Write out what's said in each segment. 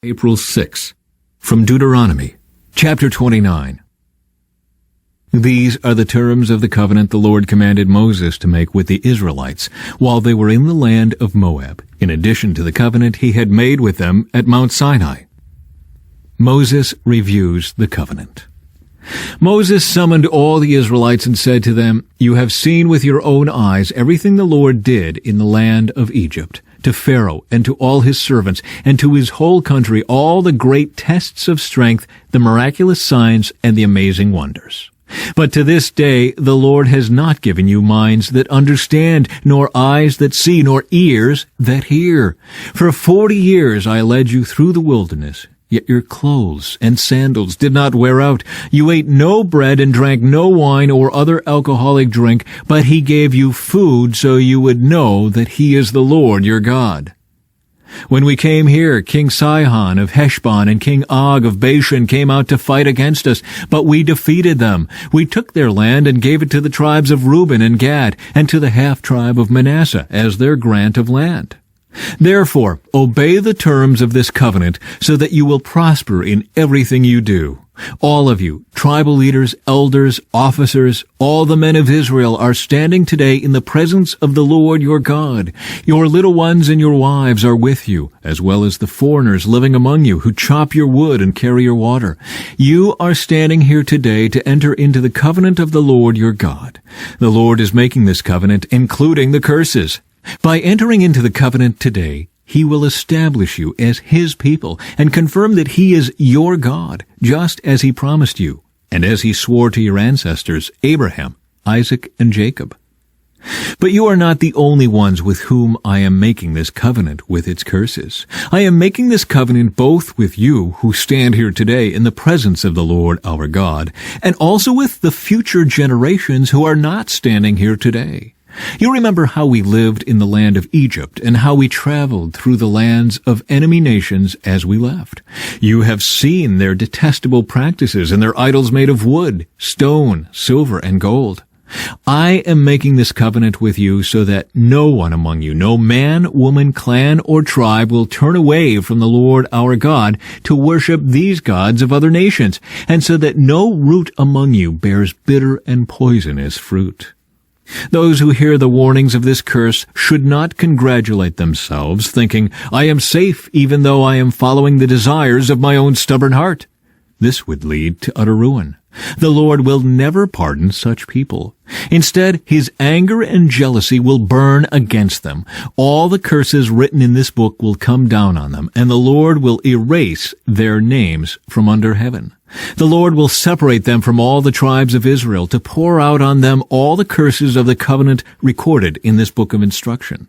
April 6, from Deuteronomy, chapter 29. These are the terms of the covenant the Lord commanded Moses to make with the Israelites while they were in the land of Moab, in addition to the covenant he had made with them at Mount Sinai. Moses reviews the covenant. Moses summoned all the Israelites and said to them, "You have seen with your own eyes everything the Lord did in the land of Egypt, to Pharaoh and to all his servants, and to his whole country, all the great tests of strength, the miraculous signs, and the amazing wonders. But to this day the Lord has not given you minds that understand, nor eyes that see, nor ears that hear. For 40 years I led you through the wilderness, yet your clothes and sandals did not wear out. You ate no bread and drank no wine or other alcoholic drink, but he gave you food so you would know that he is the Lord your God. When we came here, King Sihon of Heshbon and King Og of Bashan came out to fight against us, but we defeated them. We took their land and gave it to the tribes of Reuben and Gad, and to the half-tribe of Manasseh as their grant of land. Therefore, obey the terms of this covenant so that you will prosper in everything you do. All of you, tribal leaders, elders, officers, all the men of Israel are standing today in the presence of the Lord your God. Your little ones and your wives are with you, as well as the foreigners living among you who chop your wood and carry your water. You are standing here today to enter into the covenant of the Lord your God. The Lord is making this covenant, including the curses. By entering into the covenant today, he will establish you as his people and confirm that he is your God, just as he promised you, and as he swore to your ancestors, Abraham, Isaac, and Jacob. But you are not the only ones with whom I am making this covenant with its curses. I am making this covenant both with you who stand here today in the presence of the Lord our God, and also with the future generations who are not standing here today. You remember how we lived in the land of Egypt and how we traveled through the lands of enemy nations as we left. You have seen their detestable practices and their idols made of wood, stone, silver, and gold. I am making this covenant with you so that no one among you, no man, woman, clan, or tribe will turn away from the Lord our God to worship these gods of other nations, and so that no root among you bears bitter and poisonous fruit. Those who hear the warnings of this curse should not congratulate themselves, thinking, I am safe even though I am following the desires of my own stubborn heart. This would lead to utter ruin. The Lord will never pardon such people. Instead, his anger and jealousy will burn against them. All the curses written in this book will come down on them, and the Lord will erase their names from under heaven. The Lord will separate them from all the tribes of Israel to pour out on them all the curses of the covenant recorded in this book of instruction.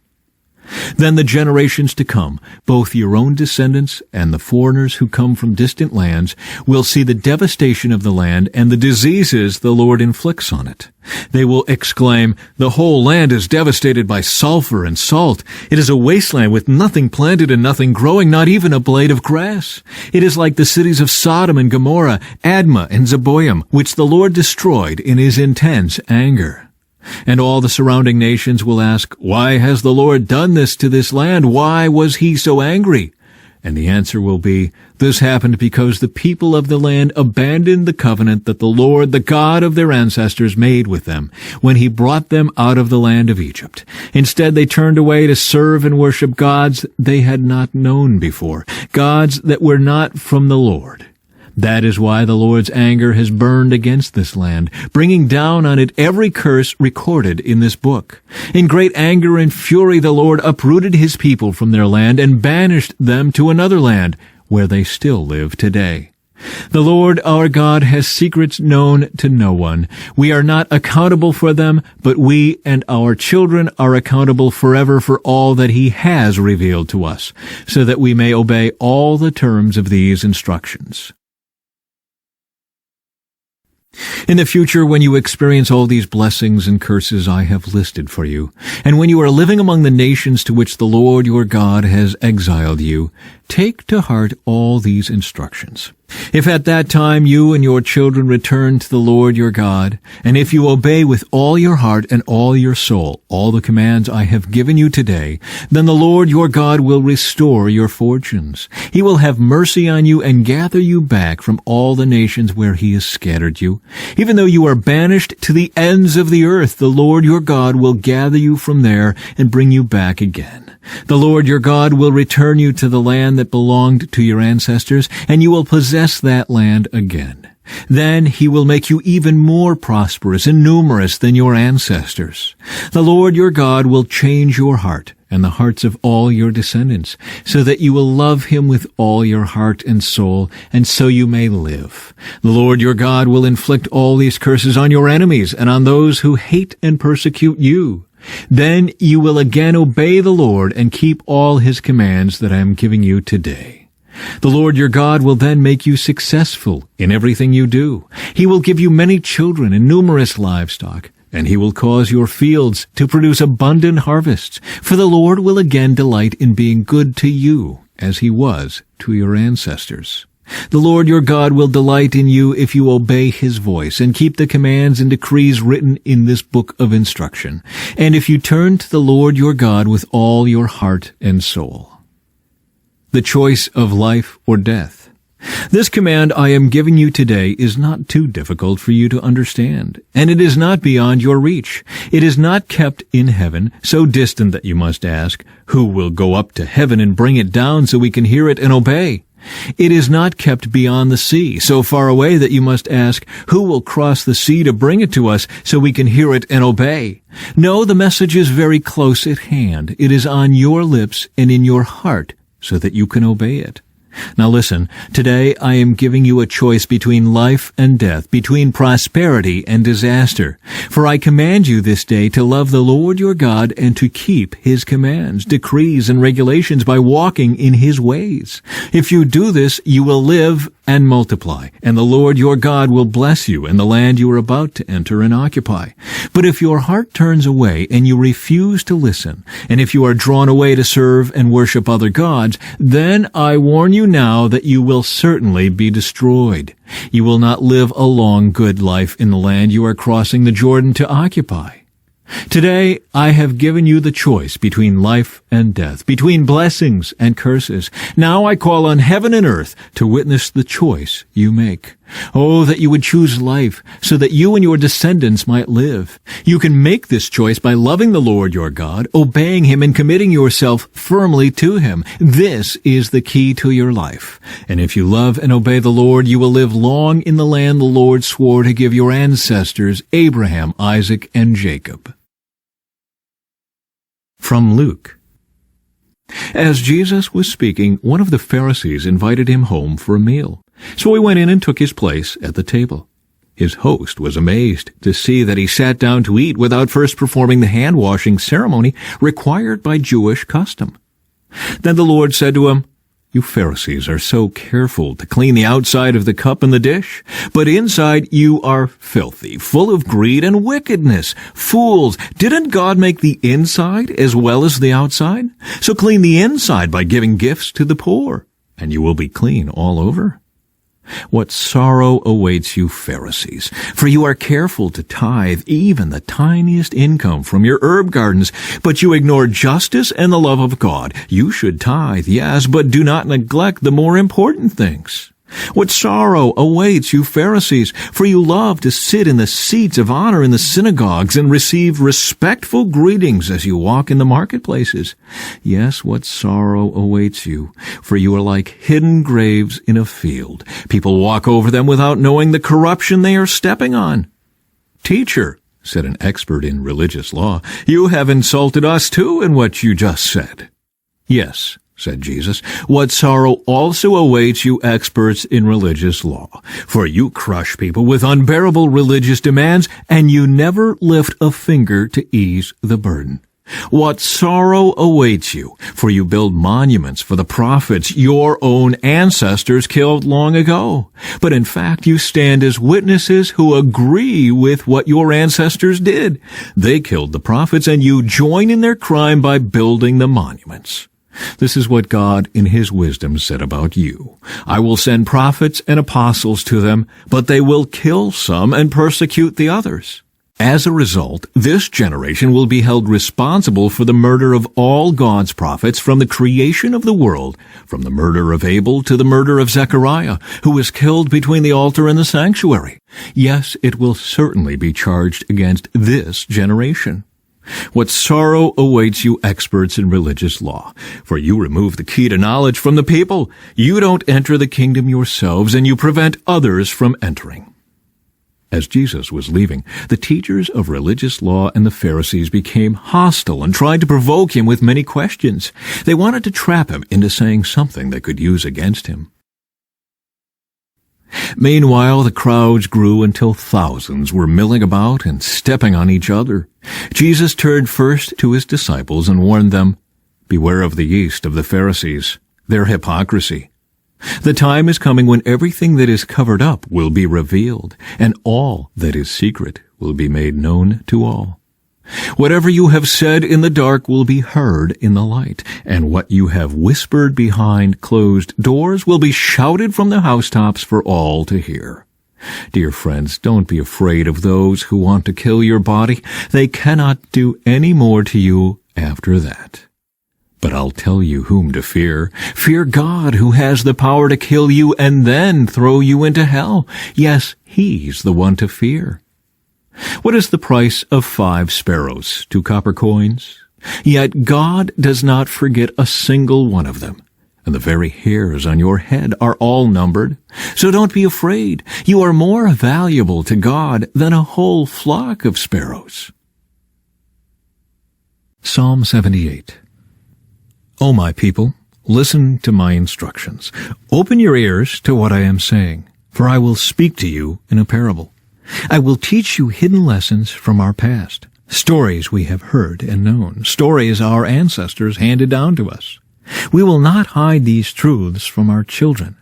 Then the generations to come, both your own descendants and the foreigners who come from distant lands, will see the devastation of the land and the diseases the Lord inflicts on it. They will exclaim, "The whole land is devastated by sulfur and salt. It is a wasteland with nothing planted and nothing growing, not even a blade of grass. It is like the cities of Sodom and Gomorrah, Admah and Zeboim, which the Lord destroyed in his intense anger." And all the surrounding nations will ask, "Why has the Lord done this to this land? Why was he so angry?" And the answer will be, "This happened because the people of the land abandoned the covenant that the Lord, the God of their ancestors, made with them when he brought them out of the land of Egypt. Instead, they turned away to serve and worship gods they had not known before, gods that were not from the Lord. That is why the Lord's anger has burned against this land, bringing down on it every curse recorded in this book. In great anger and fury the Lord uprooted his people from their land and banished them to another land, where they still live today. The Lord our God has secrets known to no one. We are not accountable for them, but we and our children are accountable forever for all that he has revealed to us, so that we may obey all the terms of these instructions. In the future, when you experience all these blessings and curses I have listed for you, and when you are living among the nations to which the Lord your God has exiled you, take to heart all these instructions. If at that time you and your children return to the Lord your God, and if you obey with all your heart and all your soul all the commands I have given you today, then the Lord your God will restore your fortunes. He will have mercy on you and gather you back from all the nations where he has scattered you. Even though you are banished to the ends of the earth, the Lord your God will gather you from there and bring you back again. The Lord your God will return you to the land that belonged to your ancestors, and you will possess that land again. Then he will make you even more prosperous and numerous than your ancestors. The Lord your God will change your heart and the hearts of all your descendants, so that you will love him with all your heart and soul, and so you may live. The Lord your God will inflict all these curses on your enemies and on those who hate and persecute you. Then you will again obey the Lord and keep all his commands that I am giving you today. The Lord your God will then make you successful in everything you do. He will give you many children and numerous livestock, and he will cause your fields to produce abundant harvests. For the Lord will again delight in being good to you, as he was to your ancestors. The Lord your God will delight in you if you obey his voice and keep the commands and decrees written in this book of instruction, and if you turn to the Lord your God with all your heart and soul. The choice of life or death. This command I am giving you today is not too difficult for you to understand, and it is not beyond your reach. It is not kept in heaven, so distant that you must ask, who will go up to heaven and bring it down so we can hear it and obey? It is not kept beyond the sea, so far away that you must ask, who will cross the sea to bring it to us so we can hear it and obey? No, the message is very close at hand. It is on your lips and in your heart so that you can obey it. Now listen, today I am giving you a choice between life and death, between prosperity and disaster. For I command you this day to love the Lord your God and to keep his commands, decrees, and regulations by walking in his ways. If you do this, you will live and multiply, and the Lord your God will bless you in the land you are about to enter and occupy. But if your heart turns away and you refuse to listen, and if you are drawn away to serve and worship other gods, then I warn you now that you will certainly be destroyed. You will not live a long, good life in the land you are crossing the Jordan to occupy. Today, I have given you the choice between life and death, between blessings and curses. Now I call on heaven and earth to witness the choice you make. Oh, that you would choose life, so that you and your descendants might live. You can make this choice by loving the Lord your God, obeying him, and committing yourself firmly to him. This is the key to your life. And if you love and obey the Lord, you will live long in the land the Lord swore to give your ancestors, Abraham, Isaac, and Jacob. From Luke. As Jesus was speaking, one of the Pharisees invited him home for a meal. So he went in and took his place at the table. His host was amazed to see that he sat down to eat without first performing the hand-washing ceremony required by Jewish custom. Then the Lord said to him, "You Pharisees are so careful to clean the outside of the cup and the dish, but inside you are filthy, full of greed and wickedness. Fools, didn't God make the inside as well as the outside? So clean the inside by giving gifts to the poor, and you will be clean all over. What sorrow awaits you, Pharisees, for you are careful to tithe even the tiniest income from your herb gardens, but you ignore justice and the love of God. You should tithe, yes, but do not neglect the more important things. What sorrow awaits you, Pharisees, for you love to sit in the seats of honor in the synagogues and receive respectful greetings as you walk in the marketplaces. Yes, what sorrow awaits you, for you are like hidden graves in a field. People walk over them without knowing the corruption they are stepping on." "Teacher," said an expert in religious law, "you have insulted us too in what you just said." "Yes," said Jesus, "what sorrow also awaits you experts in religious law, for you crush people with unbearable religious demands, and you never lift a finger to ease the burden. What sorrow awaits you, for you build monuments for the prophets your own ancestors killed long ago. But in fact, you stand as witnesses who agree with what your ancestors did. They killed the prophets, and you join in their crime by building the monuments. This is what God in his wisdom said about you. I will send prophets and apostles to them, but they will kill some and persecute the others. As a result, this generation will be held responsible for the murder of all God's prophets from the creation of the world, from the murder of Abel to the murder of Zechariah, who was killed between the altar and the sanctuary. Yes, it will certainly be charged against this generation. What sorrow awaits you experts in religious law, for you remove the key to knowledge from the people. You don't enter the kingdom yourselves, and you prevent others from entering. As Jesus was leaving, the teachers of religious law and the Pharisees became hostile and tried to provoke him with many questions. They wanted to trap him into saying something they could use against him. Meanwhile, the crowds grew until thousands were milling about and stepping on each other. Jesus turned first to his disciples and warned them, "Beware of the yeast of the Pharisees, their hypocrisy. The time is coming when everything that is covered up will be revealed, and all that is secret will be made known to all. Whatever you have said in the dark will be heard in the light, and what you have whispered behind closed doors will be shouted from the housetops for all to hear." Dear friends, don't be afraid of those who want to kill your body. They cannot do any more to you after that. But I'll tell you whom to fear. Fear God, who has the power to kill you and then throw you into hell. Yes, he's the one to fear. What is the price of 5 sparrows? 2 copper coins? Yet God does not forget a single one of them, and the very hairs on your head are all numbered. So don't be afraid. You are more valuable to God than a whole flock of sparrows. Psalm 78. O my people, listen to my instructions. Open your ears to what I am saying, for I will speak to you in a parable. I will teach you hidden lessons from our past, stories we have heard and known, stories our ancestors handed down to us. We will not hide these truths from our children.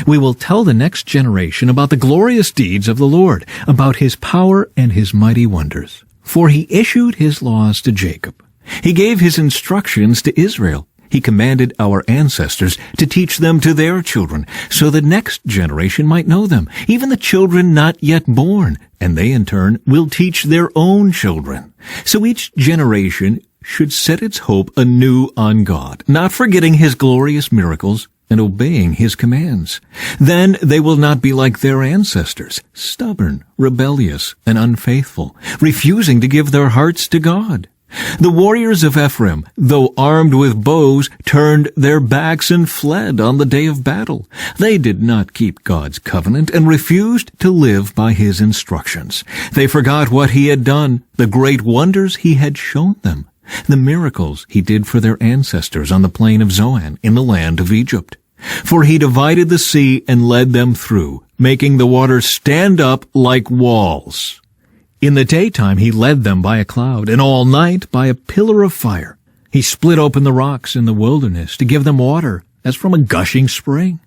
We will tell the next generation about the glorious deeds of the Lord, about his power and his mighty wonders. For he issued his laws to Jacob. He gave his instructions to Israel. He commanded our ancestors to teach them to their children, so the next generation might know them, even the children not yet born, and they in turn will teach their own children. So each generation should set its hope anew on God, not forgetting his glorious miracles and obeying his commands. Then they will not be like their ancestors, stubborn, rebellious, and unfaithful, refusing to give their hearts to God. The warriors of Ephraim, though armed with bows, turned their backs and fled on the day of battle. They did not keep God's covenant and refused to live by his instructions. They forgot what he had done, the great wonders he had shown them, the miracles he did for their ancestors on the plain of Zoan in the land of Egypt. For he divided the sea and led them through, making the waters stand up like walls. In the daytime he led them by a cloud, and all night by a pillar of fire. He split open the rocks in the wilderness to give them water, as from a gushing spring.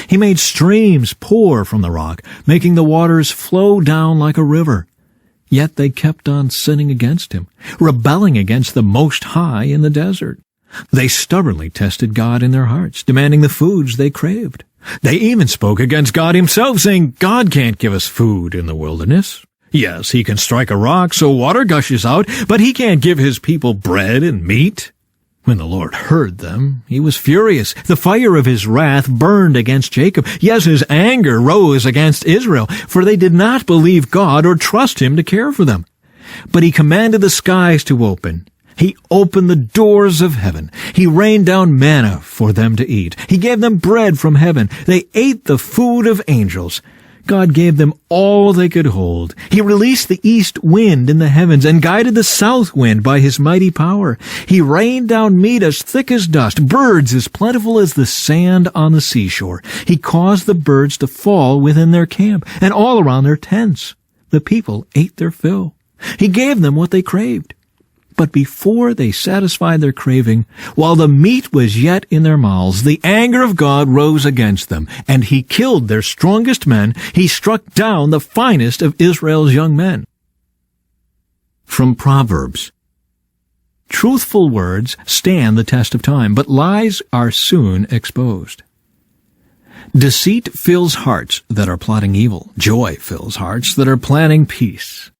He made streams pour from the rock, making the waters flow down like a river. Yet they kept on sinning against him, rebelling against the Most High in the desert. They stubbornly tested God in their hearts, demanding the foods they craved. They even spoke against God himself, saying, "God can't give us food in the wilderness. Yes, he can strike a rock so water gushes out, but he can't give his people bread and meat." When the Lord heard them, he was furious. The fire of his wrath burned against Jacob. Yes, his anger rose against Israel, for they did not believe God or trust him to care for them. But he commanded the skies to open. He opened the doors of heaven. He rained down manna for them to eat. He gave them bread from heaven. They ate the food of angels. God gave them all they could hold. He released the east wind in the heavens and guided the south wind by his mighty power. He rained down meat as thick as dust, birds as plentiful as the sand on the seashore. He caused the birds to fall within their camp and all around their tents. The people ate their fill. He gave them what they craved. But before they satisfied their craving, while the meat was yet in their mouths, the anger of God rose against them, and he killed their strongest men. He struck down the finest of Israel's young men. From Proverbs. Truthful words stand the test of time, but lies are soon exposed. Deceit fills hearts that are plotting evil. Joy fills hearts that are planning peace.